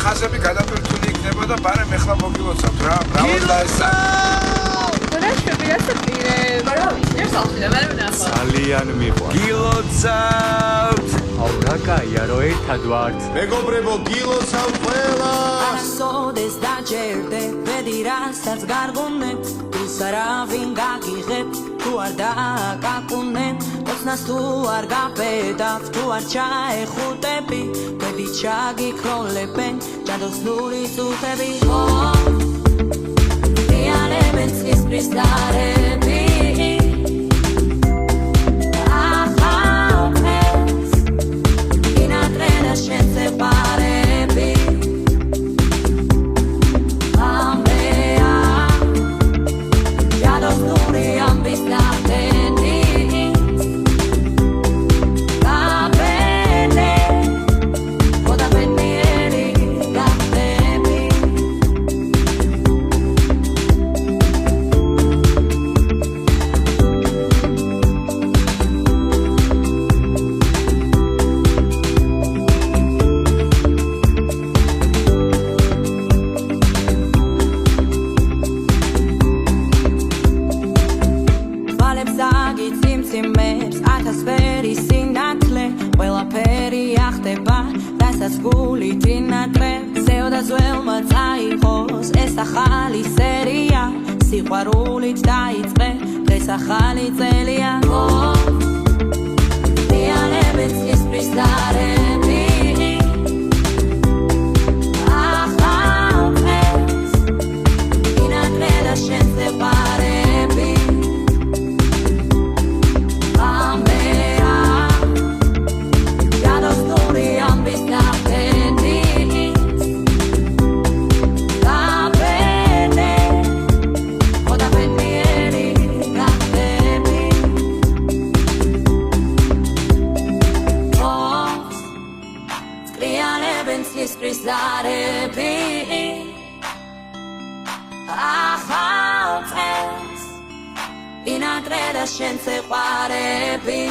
ხაზები გადაპირთული იქნება და ბარემ ეხლა მოგილოცავთ რა. ბრავო და ესა. ძალიან მიყვარს. გილოცავთ. აურა კაია რო ერთად ვართ. მეგობრებო, გილოცავთ ყველა. ასოდეს დაჯერდე, ბედი რასაც გარღუნებ, უსარავინ გაგიღებ, თუ არ დააკაკუნებ, ოცნას თუ არ გაბედავ, თუ არ ჩაეხუტები, ბედი ჩაგიქროლებენ, ჯადოსნური წუთები. დიანებენ ცისფრის დარები. სიყვარულით დაიწყე დღეს ახალი წელია დიანებენ ცისფრის დარები ახალ დღეს ინადრე და შენზე პარები ამბეა ჯადოსნური ამბის ნახტენი ცისფრის დარები ახალ წელს ინადრე და შენ სიყვარები